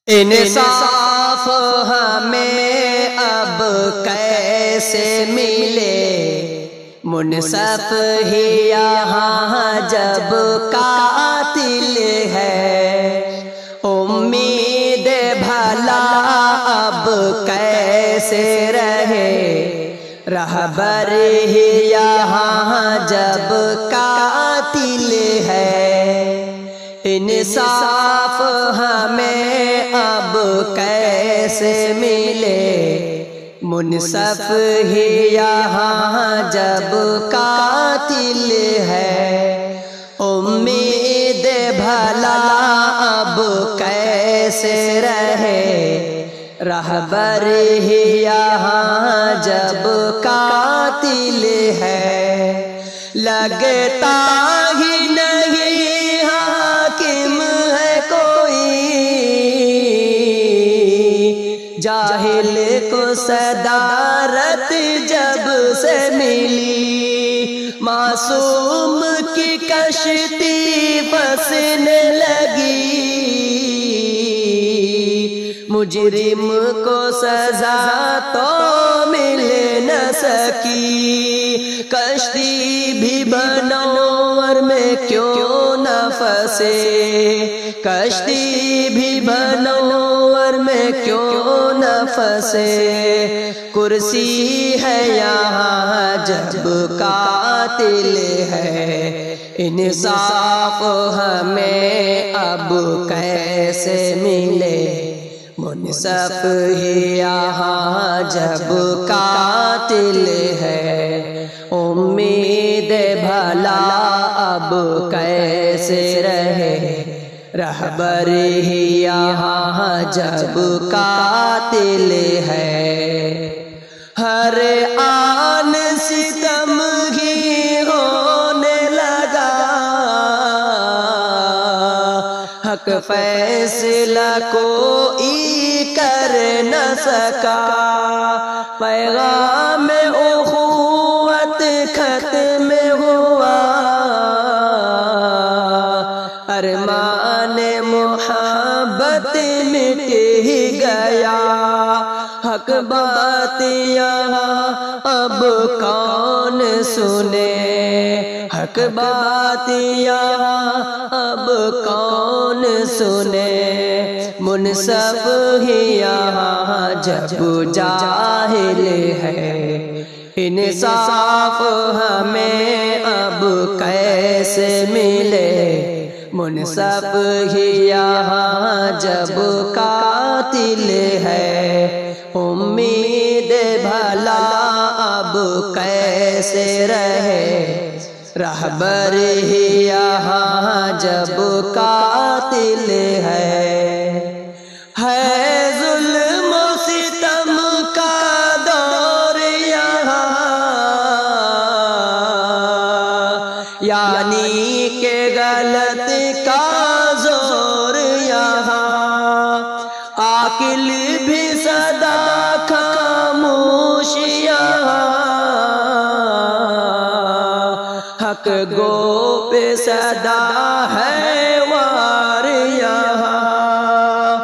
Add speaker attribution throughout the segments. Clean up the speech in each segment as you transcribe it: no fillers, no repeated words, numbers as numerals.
Speaker 1: انصاف ہمیں اب کیسے ملے، منصف ہی یہاں جب قاتل ہے، امید بھلا اب کیسے رہے، رہبر ہی یہاں جب قاتل ہے، انصاف ہمیں اب کیسے ملے، منصف ہی یہاں جب قاتل ہے، امید بھلا اب کیسے رہے، رہبر ہی یہاں جب قاتل ہے، لگتا ہی نہیں حاکم ہے کوئی، جاہل کو صدارت جب سے ملی، معصوم کی کشتی پھنسنے لگی، مجرم کو سزا تو مل نہ سکی، کشتی بھی بنور میں کیوں نہ پھنسے، کشتی بھی بنور میں کیوں نہ پھنسے، کرسی ہے یہاں جب قاتل ہے، انصاف ہمیں اب کیسے ملے، منصف ہی یہاں جب قاتل ہے، امید بھلا اب کیسے رہے، رہبر ہی یہاں جب قاتل ہے، ہر آن ستم ہی ہونے لگا، حق فیصلہ کوئی کر نہ سکا، پیغام اخوت ختم ہوا، ارمان محبت مٹ ہی گیا، حق بات یہاں اب کون سنے، حق بات یہاں اب کون سنے، منصف ہی یہاں جب جاہل ہے، انصاف ہمیں اب کیسے ملے، منصف ہی یہاں جب قاتل ہے، امید بھلا اب کیسے رہے، رہبر ہی یہاں جب قاتل ہے ظلم و ستم کا دور یہاں، یعنی کہ غلط کا زور یہاں، عاقل بھی صدا خاموش یہاں، حق گو پہ صدا ہے وار یہاں،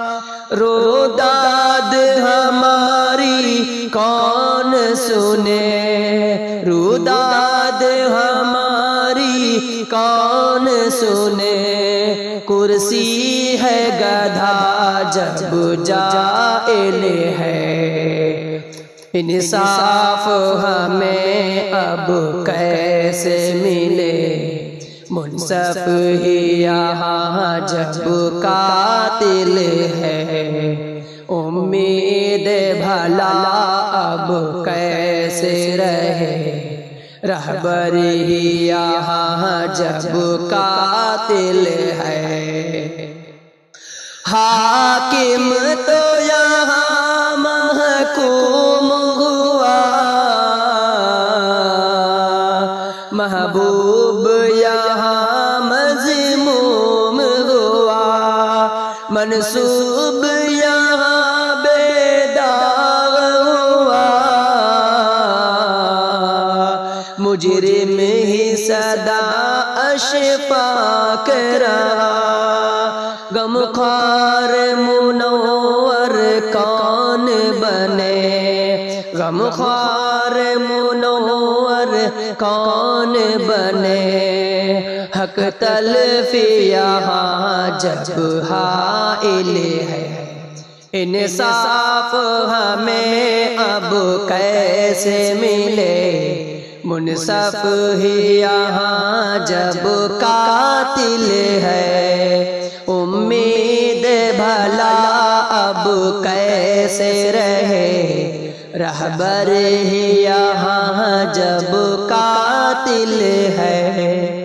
Speaker 1: رو داد ہماری کون سنے، رو داد ہماری کون سنے، کرسی ہے گدھا جب جائل ہے، انصاف ہمیں اب کیسے ملے، منصف ہی یہاں جب قاتل ہے، امید بھلا اب کیسے رہے، رہبر ہی یہاں جب قاتل ہے، حاکم تو یہاں محکوم ہوا، محبوب یہاں مذموم ہوا، منصوب یہاں بے داغ ہوا، مجرم ہی صدا اشفاق رہا، غمخوار منور غمخوار منور کون بنے، حق تلف یہاں جب حائل ہے، انصاف ہمیں اب کیسے ملے، منصف ہی یہاں جب قاتل ہے، امید بھلا اب کیسے رہے، رہبر ہی یہاں جب قاتل ہے۔